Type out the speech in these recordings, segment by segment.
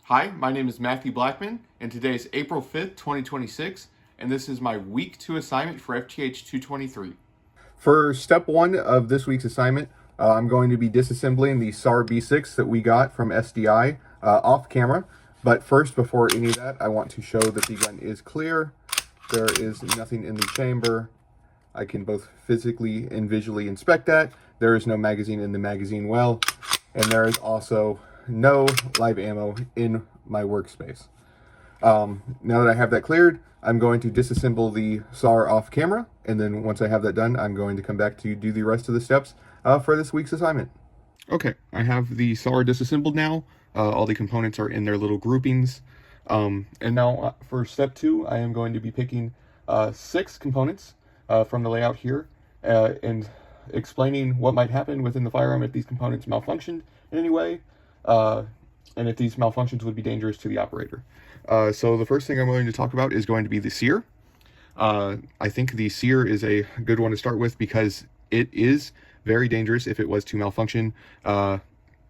Hi, my name is Matthew Blackman, and today is April 5th, 2026, and this is my Week 2 assignment for FTH 223. For step one of this week's assignment, I'm going to be disassembling the SAR B6 that we got from SDI off camera. But first, before any of that, I want to show that the gun is clear. There is nothing in the chamber. I can both physically and visually inspect that. There is no magazine in the magazine well, and there is also no live ammo in my workspace. Now that I have that cleared, I'm going to disassemble the SAR off camera, and then once I have that done, I'm going to come back to do the rest of the steps for this week's assignment. Okay, I have the SAR disassembled now. All the components are in their little groupings. And now for step 2, I am going to be picking 6 components from the layout here and explaining what might happen within the firearm if these components malfunctioned in any way, and if these malfunctions would be dangerous to the operator. So the first thing I'm going to talk about is going to be the sear. I think the sear is a good one to start with because it is very dangerous if it was to malfunction.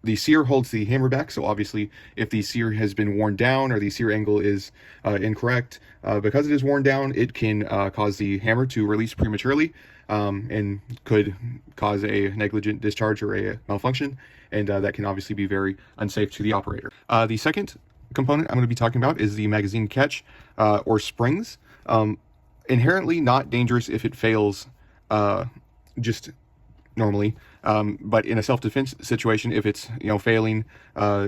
The sear holds the hammer back, so obviously if the sear has been worn down or the sear angle is incorrect, because it is worn down, it can cause the hammer to release prematurely and could cause a negligent discharge or a malfunction, and that can obviously be very unsafe to the operator. The second component I'm going to be talking about is the magazine catch or springs. Inherently not dangerous if it fails just normally, but in a self-defense situation, if it's failing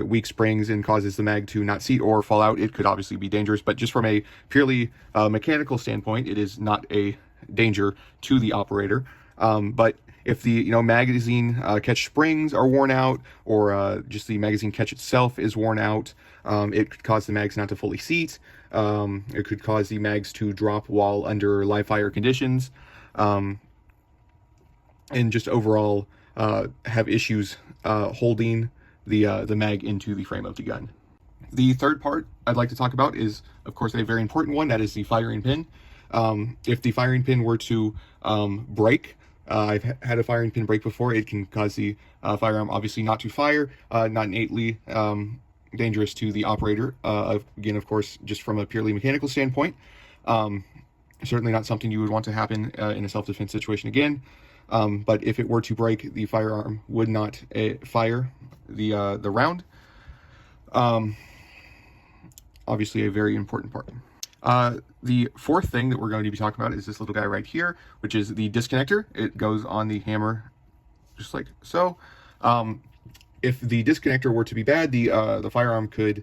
weak springs and causes the mag to not seat or fall out, it could obviously be dangerous. But just from a purely mechanical standpoint, it is not a danger to the operator. But if the magazine catch springs are worn out, or just the magazine catch itself is worn out, it could cause the mags not to fully seat. It could cause the mags to drop while under live fire conditions, and just overall have issues holding the mag into the frame of the gun. The third part I'd like to talk about is, of course, a very important one. That is the firing pin. If the firing pin were to break, I've had a firing pin break before. It can cause the firearm obviously not to fire, not innately dangerous to the operator. Again, of course, just from a purely mechanical standpoint, certainly not something you would want to happen in a self-defense situation again. But if it were to break, the firearm would not fire the round. Obviously a very important part. The fourth thing that we're going to be talking about is this little guy right here, which is the disconnector. It goes on the hammer just like so. If the disconnector were to be bad, the firearm could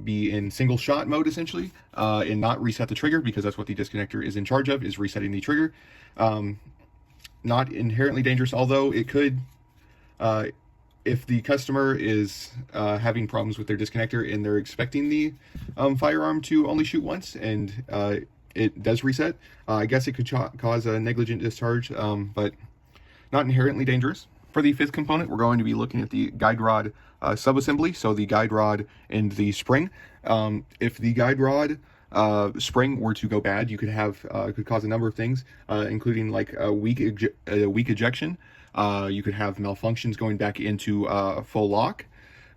be in single shot mode essentially, and not reset the trigger, because that's what the disconnector is in charge of, is resetting the trigger. Not inherently dangerous, although it could, if the customer is having problems with their disconnector and they're expecting the firearm to only shoot once, and it does reset, I guess it could cause a negligent discharge, but not inherently dangerous. For the fifth component, we're going to be looking at the guide rod subassembly, so the guide rod and the spring. If the guide rod spring were to go bad, you could have could cause a number of things, including like a weak ejection. You could have malfunctions going back into full lock.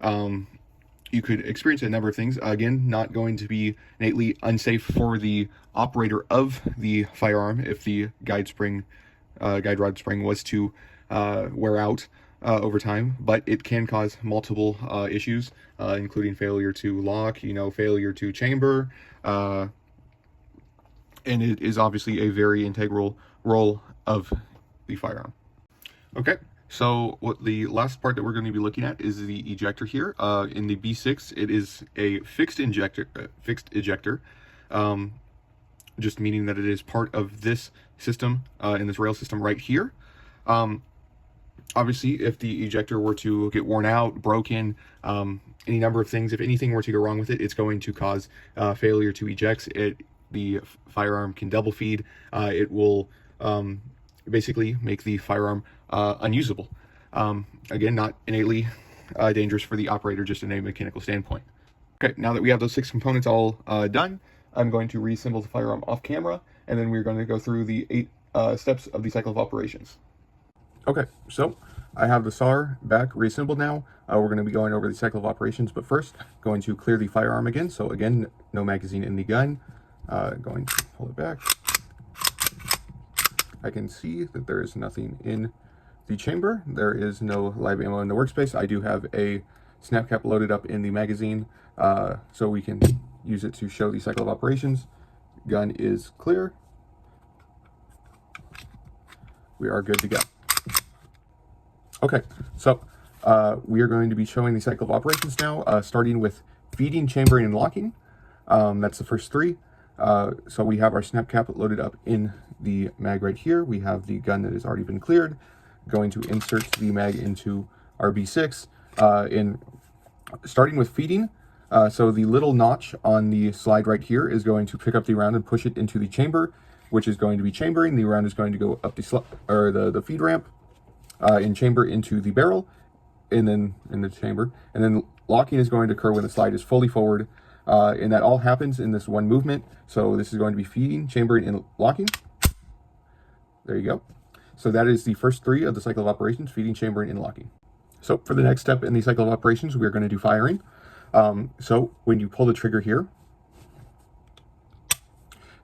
You could experience a number of things. Again, not going to be innately unsafe for the operator of the firearm if the guide rod spring was to wear out over time, but it can cause multiple issues, including failure to lock, failure to chamber, and it is obviously a very integral role of the firearm. Okay, so what the last part that we're going to be looking at is the ejector here. In the B6, it is a fixed ejector, just meaning that it is part of this system, in this rail system right here. Obviously, if the ejector were to get worn out, broken, any number of things, if anything were to go wrong with it, it's going to cause failure to eject. The firearm can double feed. It will basically make the firearm unusable. Again, not innately dangerous for the operator, just in a mechanical standpoint. Okay, now that we have those 6 components all done, I'm going to reassemble the firearm off camera, and then we're going to go through the 8 steps of the cycle of operations. Okay, so I have the SAR back reassembled now. We're going to be going over the cycle of operations, but first, going to clear the firearm again. So again, no magazine in the gun. Going to pull it back. I can see that there is nothing in the chamber. There is no live ammo in the workspace. I do have a snap cap loaded up in the magazine, so we can use it to show the cycle of operations. Gun is clear. We are good to go. Okay, so we are going to be showing the cycle of operations now, starting with feeding, chambering, and locking. That's the first three. So we have our snap cap loaded up in the mag right here. We have the gun that has already been cleared. Going to insert the mag into our B6. Starting with feeding, so the little notch on the slide right here is going to pick up the round and push it into the chamber, which is going to be chambering. The round is going to go up the feed ramp, in chamber into the barrel, and then in the chamber. And then locking is going to occur when the slide is fully forward, and that all happens in this one movement. So this is going to be feeding, chambering, and locking. There you go. So that is the first three of the cycle of operations: feeding, chambering, and locking. So for the next step in the cycle of operations, we are going to do firing. So when you pull the trigger here,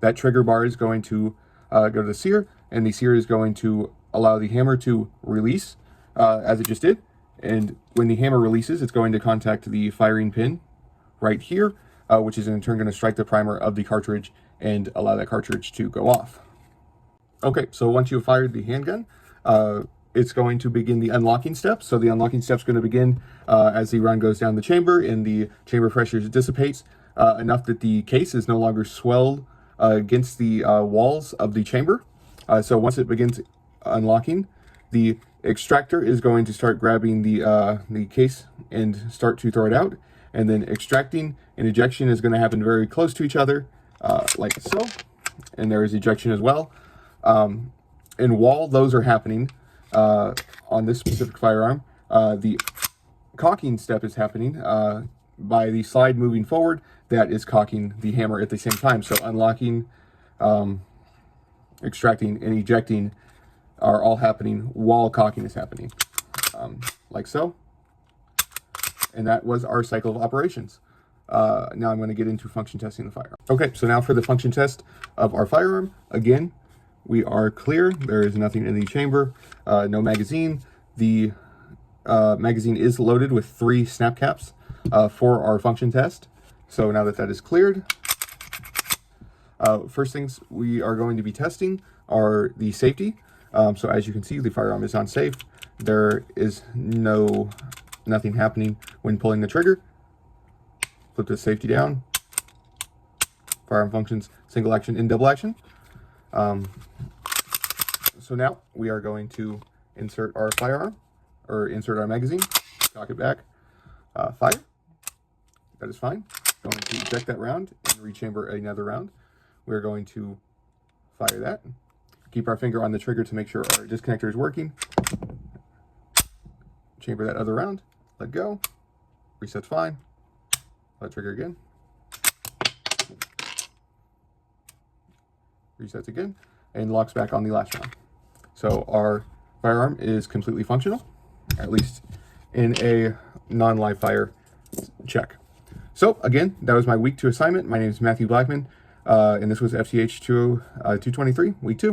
that trigger bar is going to go to the sear, and the sear is going to allow the hammer to release, as it just did. And when the hammer releases, it's going to contact the firing pin right here, which is in turn going to strike the primer of the cartridge and allow that cartridge to go off. Okay, so once you've fired the handgun, it's going to begin the unlocking step. So the unlocking step is going to begin as the round goes down the chamber and the chamber pressure dissipates enough that the case is no longer swelled against the walls of the chamber. So once it begins unlocking, the extractor is going to start grabbing the case and start to throw it out. And then extracting and ejection is going to happen very close to each other, like so. And there is ejection as well. And while those are happening, on this specific firearm, the cocking step is happening by the slide moving forward. That is cocking the hammer at the same time. So unlocking, extracting, and ejecting are all happening while cocking is happening, like so. And that was our cycle of operations. Now I'm going to get into function testing the firearm. Okay, so now for the function test of our firearm. Again, we are clear. There is nothing in the chamber, no magazine. The magazine is loaded with 3 snap caps for our function test. So now that that is cleared, first things we are going to be testing are the safety. So as you can see, the firearm is on safe. There is nothing happening when pulling the trigger. Flip the safety down. Firearm functions single action and double action. So now we are going to insert our firearm, or insert our magazine, cock it back, fire. That is fine. Going to eject that round and rechamber another round. We're going to fire that. Keep our finger on the trigger to make sure our disconnector is working. Chamber that other round. Let go. Reset's fine. Let trigger again. Resets again, and locks back on the last round. So our firearm is completely functional, at least in a non-live fire check. So again, that was my week 2 assignment. My name is Matthew Blackman, and this was FTH 223, week 2.